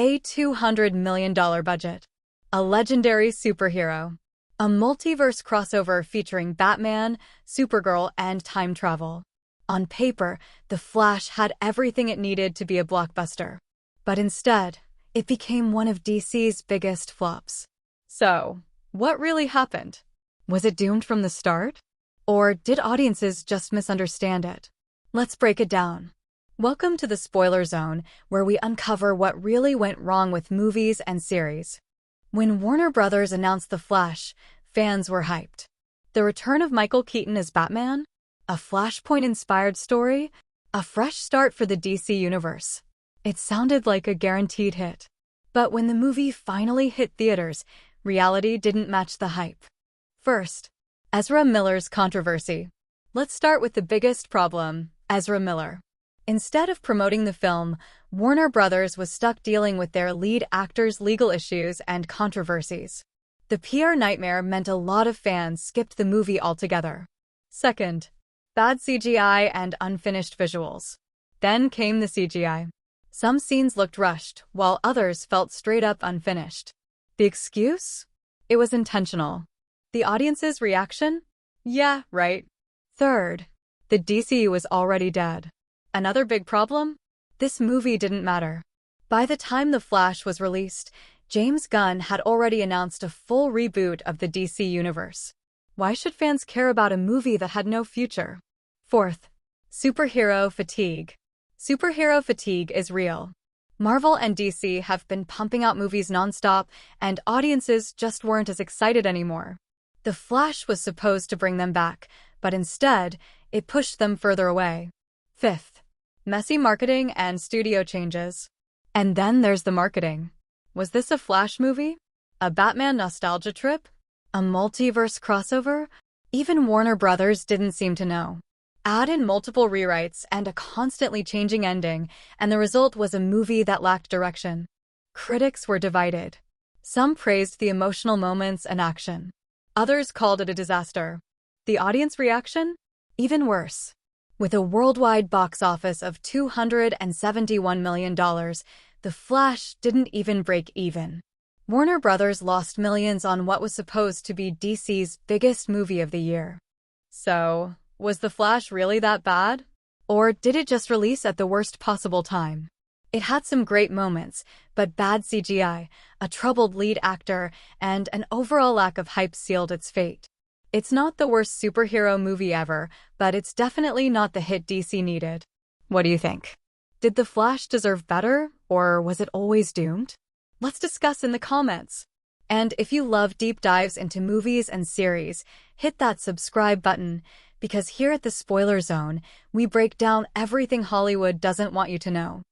A $200 million budget. A legendary superhero. A multiverse crossover featuring Batman, Supergirl, and time travel. On paper, The Flash had everything it needed to be a blockbuster. But instead, it became one of DC's biggest flops. So, what really happened? Was it doomed from the start? Or did audiences just misunderstand it? Let's break it down. Welcome to the spoiler zone, where we uncover what really went wrong with movies and series. When Warner Brothers announced The Flash, fans were hyped. The return of Michael Keaton as Batman? A Flashpoint-inspired story? A fresh start for the DC universe. It sounded like a guaranteed hit. But when the movie finally hit theaters, reality didn't match the hype. First, Ezra Miller's controversy. Let's start with the biggest problem, Ezra Miller. Instead of promoting the film, Warner Brothers was stuck dealing with their lead actor's legal issues and controversies. The PR nightmare meant a lot of fans skipped the movie altogether. Second, bad CGI and unfinished visuals. Then came the CGI. Some scenes looked rushed, while others felt straight up unfinished. The excuse? It was intentional. The audience's reaction? Yeah, right. Third, the DCEU was already dead. Another big problem? This movie didn't matter. By the time The Flash was released, James Gunn had already announced a full reboot of the DC universe. Why should fans care about a movie that had no future? Fourth, superhero fatigue. Superhero fatigue is real. Marvel and DC have been pumping out movies nonstop, and audiences just weren't as excited anymore. The Flash was supposed to bring them back, but instead, it pushed them further away. Fifth, messy marketing and studio changes. And then there's the marketing. Was this a Flash movie? A Batman nostalgia trip? A multiverse crossover? Even Warner Brothers didn't seem to know. Add in multiple rewrites and a constantly changing ending, and the result was a movie that lacked direction. Critics were divided. Some praised the emotional moments and action. Others called it a disaster. The audience reaction? Even worse. With a worldwide box office of $271 million, The Flash didn't even break even. Warner Brothers lost millions on what was supposed to be DC's biggest movie of the year. So, was The Flash really that bad? Or did it just release at the worst possible time? It had some great moments, but bad CGI, a troubled lead actor, and an overall lack of hype sealed its fate. It's not the worst superhero movie ever, but it's definitely not the hit DC needed. What do you think? Did The Flash deserve better, or was it always doomed? Let's discuss in the comments. And if you love deep dives into movies and series, hit that subscribe button, because here at the Spoiler Zone, we break down everything Hollywood doesn't want you to know.